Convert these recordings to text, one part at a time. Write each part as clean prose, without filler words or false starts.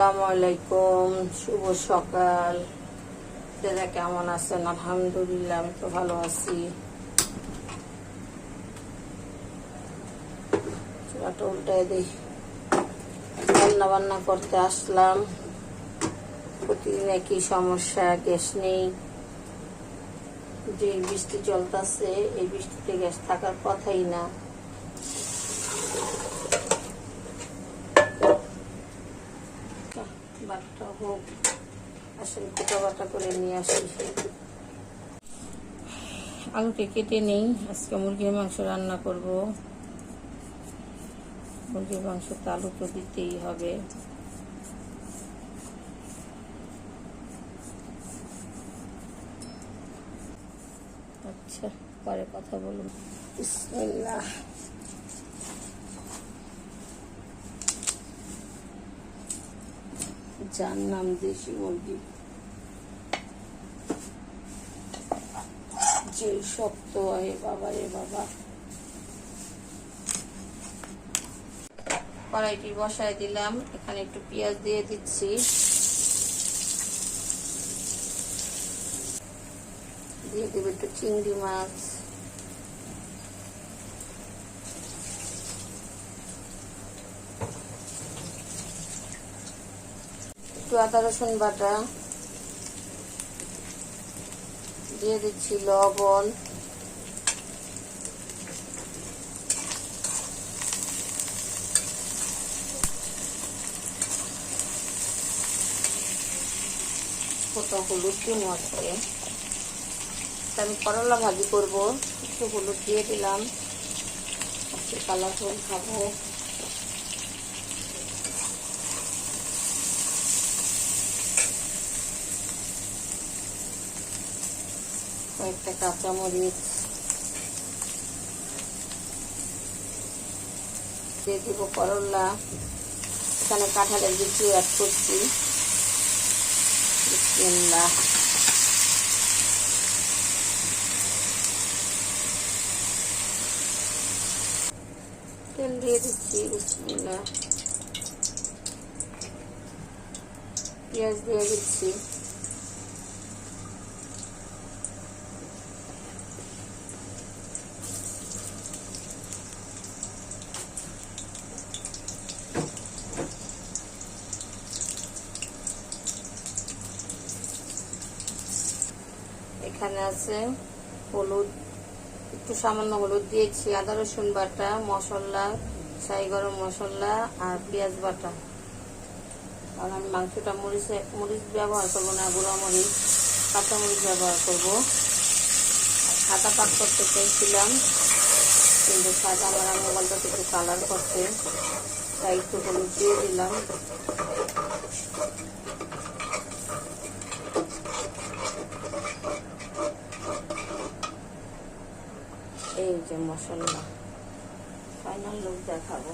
আসসালামু আলাইকুম, শুভ সকাল। আপনারা কেমন আছেন? আলহামদুলিল্লাহ আমি তো ভালো আছি। চুলাটা উল্টায় দিই। রান্না বান্না করতে আসলাম। প্রতিদিন একই সমস্যা, গ্যাস নেই। যে বৃষ্টি চলতেছে, এই বৃষ্টিতে গ্যাস থাকার কথাই না। বাটা হোক, আসলে কোটা বাটা করে নিয়ে আসি। আলুকে কেটে নেই। আজকে মুরগির মাংস রান্না করব। মুরগির মাংসতে আলু তো দিতেই হবে। আচ্ছা, পরে কথা বলুন। বিসমিল্লাহ। যার নাম দেশি মুরগি, যে শক্ত হয় বাবা রে বাবা। কড়াইটি বসায় দিলাম। এখানে একটু পেঁয়াজ দিয়ে দিচ্ছি। দিয়ে দেব একটু চিংড়ি মাছ, একটু আদা রসুন বাটা, দিয়ে দিচ্ছি লবণ, কত হলুদ দিয়ে মরছে। আমি করলা ভাজি করব, একটু হলুদ দিয়ে দিলাম। একটু কালারফুল খাবো। কয়েকটা কাঁচামরিচ দিয়ে দিব। করলা, এখানে কাঁঠালের বিচি অ্যাড করছি। বিসমিল্লাহ। তেল দিয়ে দিচ্ছি। বিসমিল্লাহ। পেঁয়াজ দিয়ে দিচ্ছি। এখানে আছে হলুদ, একটু সামান্য হলুদ দিয়েছি, আদা রসুন বাটা, মশলা, শাহি গরম মশলা আর পেঁয়াজ বাটা। কারণ আমি মাংসটা মরিচ ব্যবহার করবো না, গুঁড়া মরিচ, কাঁচা মরিচ ব্যবহার করবো। সাদা পাক করতে চাইছিলাম, কিন্তু সাদা আমার মোবাইলটাতে একটু কালার করতে, তাই একটু হলুদ দিয়ে দিলাম। এই যে মশলা, ফাইনাল লুক দেখাবো।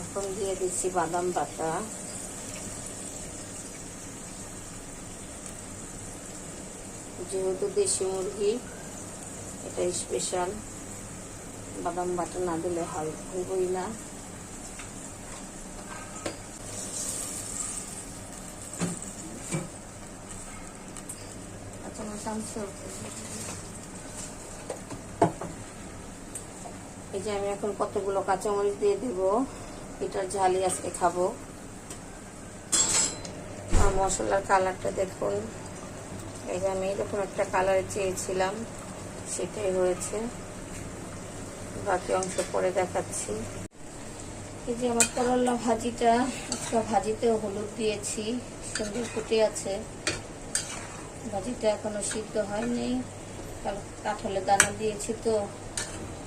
এখন দিয়ে দিচ্ছি বাদাম বাটা, যেহেতু দেশি মুরগি, এটা স্পেশাল, বাদাম বাটা না দিলে হইবই না। এই যে আমি এখন কতগুলো কাঁচামরিচ দিয়ে দেব, এটার ঝালই আজকে খাবো। আর মশলার কালারটা দেখুন, এই যে আমি এরকম একটা কালার চেয়েছিলাম, সেটাই হয়েছে। বাকি অংশ পরে দেখাচ্ছি। এই যে আমার করলা ভাজিটা, একটা ভাজিতেও হলুদ দিয়েছি, সুন্দর ফুটে আছে। ভাজিটা এখনো সিদ্ধ হয়নি, কাঁঠালের দানা দিয়েছি তো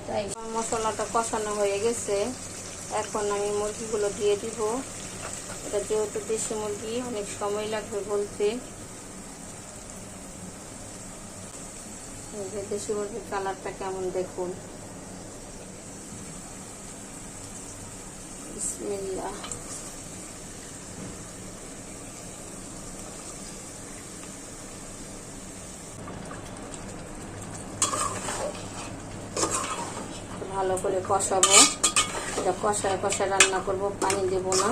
তাই। মশলাটা কষানো হয়ে গেছে, এখন আমি মুরগিগুলো দিয়ে দিব। এটা যেহেতু দেশি মুরগি, অনেক সময় লাগবে বলতে। দেশি মুরগির কালারটা কেমন দেখুন। বিসমিল্লাহ। ভালো করে কষাবো। এটা কষায় কষায় রান্না করব, পানি দেব না।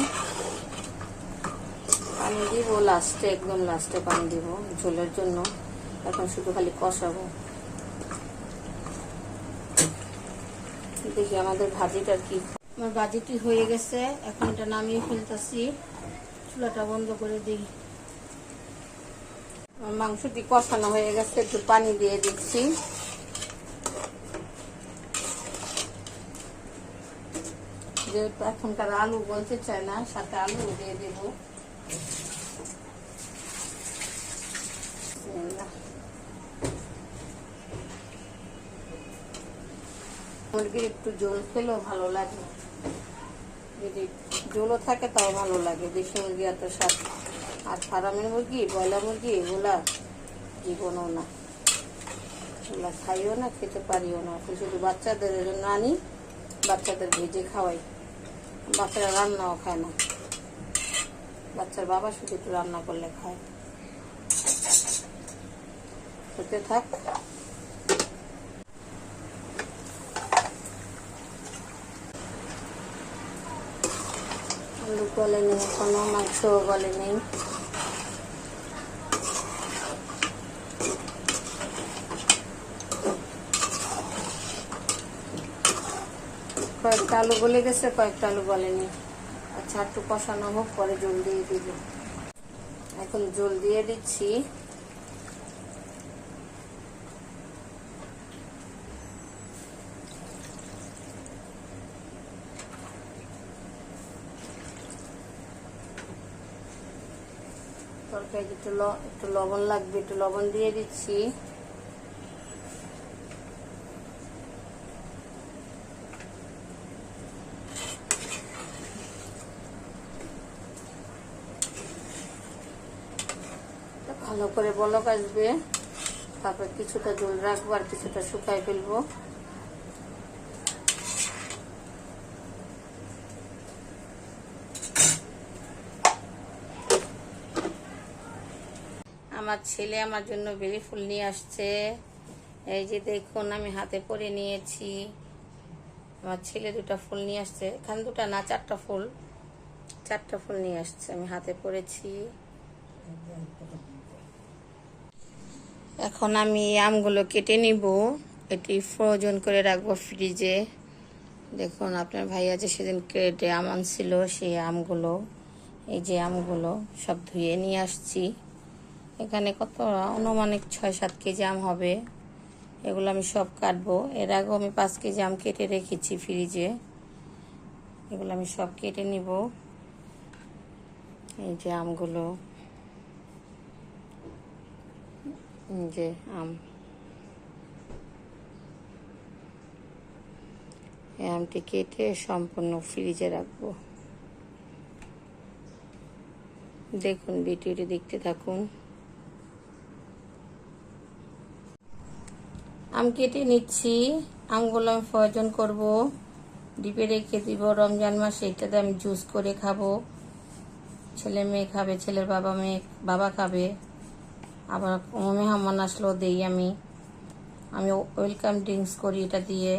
পানি দিব লাস্টে, একদম লাস্টে পানি দিব ঝোলের জন্য। এখন শুধু খালি কষাবো। দেখি আমাদের ভাজিটা কি। আমার ভাজিটি হয়ে গেছে, এখন এটা নামিয়ে ফেলতেছি। চুলাটা বন্ধ করে দিই। আমার মাংসটি কষানো হয়ে গেছে, একটু পানি দিয়ে দিচ্ছি। যেহেতু এখনকার আলু বলতে চায় না, সাথে আলু দিয়ে দেব। মুরগির একটু ঝোল খেলেও ভালো লাগে, যদি ঝোলও থাকে তাও ভালো লাগে। দেশি মুরগি এত স্বাদ। আর ফার্মের মুরগি, ব্রয়লার মুরগি এগুলা জীবনও না, এগুলা খাইও না, খেতে পারিও না। শুধু বাচ্চাদের জন্য আনি, বাচ্চাদের ভেজে খাওয়াই। বাচ্চারা রান্নাও খায় না, বাচ্চার বাবা শুধু একটু রান্না করলে খায়। হতে থাক। আলু গলে নেই এখনো, মাংস গলে নেই। কয়েকটা আলু গলে গেছে, কয়েকটা আলু গলেনি। আচ্ছা, একটু কষানো হোক, পরে জল দিয়ে দিব। এখন জল দিয়ে দিচ্ছি। তরকারি একটু লবণ লাগবে, একটু লবণ দিয়ে দিচ্ছি। ভালো করে বলক আসবে, তারপর কিছুটা জল রাখবো আর কিছুটা শুকাই ফেলবো। আমার ছেলে আমার জন্য বেলি ফুল নিয়ে আসছে। এই যে দেখুন, আমি হাতে পরে নিয়েছি। আমার ছেলে দুটা ফুল নিয়ে আসছে, এখানে দুটা না, চারটা ফুল নিয়ে আসছে, আমি হাতে পরেছি। এখন আমি আমগুলো কেটে নিব, এটি ফ্রোজন করে রাখবো ফ্রিজে। দেখুন, আপনার ভাইয়া যে সেদিন কেটে আম আনছিল, সেই আমগুলো, এই যে আমগুলো সব ধুয়ে নিয়ে আসছি। এখানে কত অনুমানিক 6-7 কেজি আম হবে। এগুলো আমি সব কাটবো। এর আগেও আমি 5 কেজি আম কেটে রেখেছি ফ্রিজে। এগুলো আমি সব কেটে নিব। এই যে আমগুলো, যে আম, এই আমটি কেটে সম্পূর্ণ ফ্রিজে রাখবো। দেখুন, ভিডিওটি দেখতে থাকুন। আম কেটে নিচ্ছি। আমগুলো আমি ফ্রোজন করব, ডিপে রেখে দিব। রমজান মাসে এটাতে আমি জুস করে খাবো। ছেলে মেয়ে খাবে, ছেলের বাবা খাবে। আবার মেহমান আসলেও দেই আমি ওয়েলকাম ড্রিঙ্কস করি এটা দিয়ে।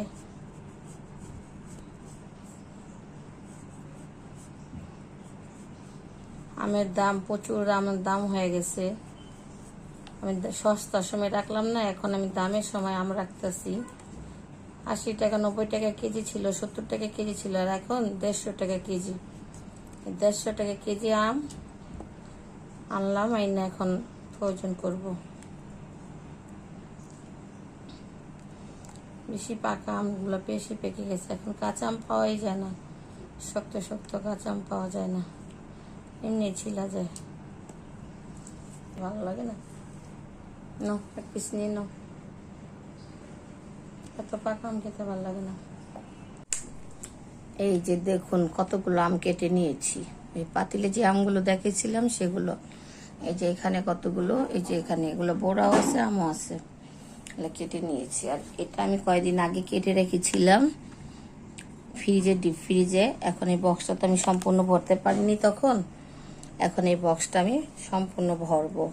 আমের দাম প্রচুর, আমের দাম হয়ে গেছে। আমি সস্তার সময় রাখলাম না, এখন আমি দামের সময় আম রাখতেছি। 80 টাকা 90 টাকা কেজি ছিল, 70 টাকা কেজি ছিল, আর এখন 150 টাকা কেজি। 150 টাকা কেজি আম আনলাম, আইনা এখন ফ্রোজন করব। বেশি পাকা আমগুলো বেশি পেকে গেছে, এখন কাঁচা আম পাওয়াই যায় না। শক্ত শক্ত কাঁচা আম পাওয়া যায় না, এমনি ছিলা যায়, ভালো লাগে না। নো, এক পিস নিয়ে নাও। এত পাকা আম খেতে ভালো লাগে না। এই যে দেখুন, কতগুলো আম কেটে নিয়েছি। এই পাতিলে যে আমগুলো দেখেছিলাম সেগুলো। এই যে এখানে কতগুলো, এই যে এখানে এগুলো বড়াও আছে, আমও আছে, কেটে নিয়েছি। আর এটা আমি কয়েকদিন আগে কেটে রেখেছিলাম ফ্রিজে, ডিপ ফ্রিজে। এখন এই বক্সটা তো আমি সম্পূর্ণ ভরতে পারিনি তখন, এখন এই বক্সটা আমি সম্পূর্ণ ভরবো,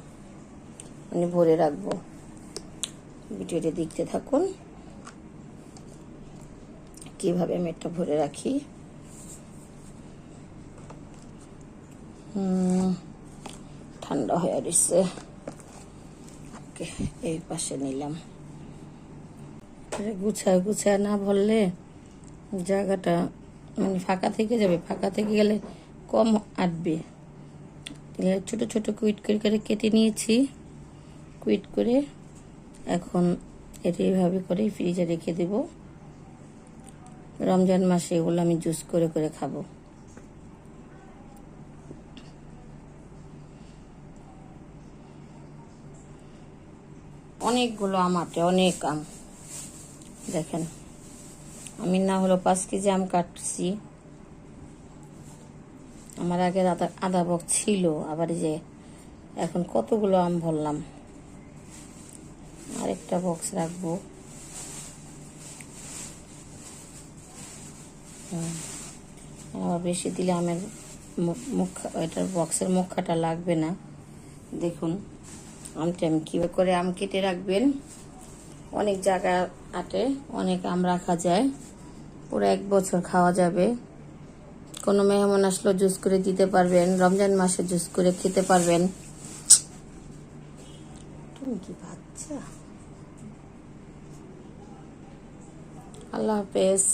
মানে ভরে রাখবো। ভিডিওটা দেখতে থাকুন কিভাবে আমি এটা ভরে রাখি। ঠান্ডা হয়ে গেছে। ওকে, এই পাশে নিলাম। গুছায় গুছায় না ভরলে জায়গাটা মানে ফাঁকা থেকে যাবে, ফাঁকা থেকে গেলে কম আটবে। ছোট ছোট কুইট করে করে কেটে নিয়েছি। কুইট করে এখন এটা এইভাবে করে ফ্রিজে রেখে দেব। রমজান মাসে এগুলো আমি জুস করে করে খাবো। অনেকগুলো আম আটে, অনেক আম। দেখেন, আমি না হলো 5 কেজি আম কাটছি। আমার আগে আধা বক্স ছিল, আবার যে এখন কতগুলো আম ভরলাম। আরেকটা বক্স রাখবো। আবার বেশি দিলে আমের মুখ, এটার বক্সের মুখাটা লাগবে না। দেখুন আমটা আমি কীভাবে করে আম কেটে রাখবেন। অনেক জায়গা আটে, অনেক আম রাখা যায়, পুরো 1 বছর খাওয়া যাবে। কোনো মেহমান আসলেও জুস করে দিতে পারবেন, রমজান মাসে জুস করে খেতে পারবেন। তুমি কি বাচ্চা? আল্লাহ হাফেজ।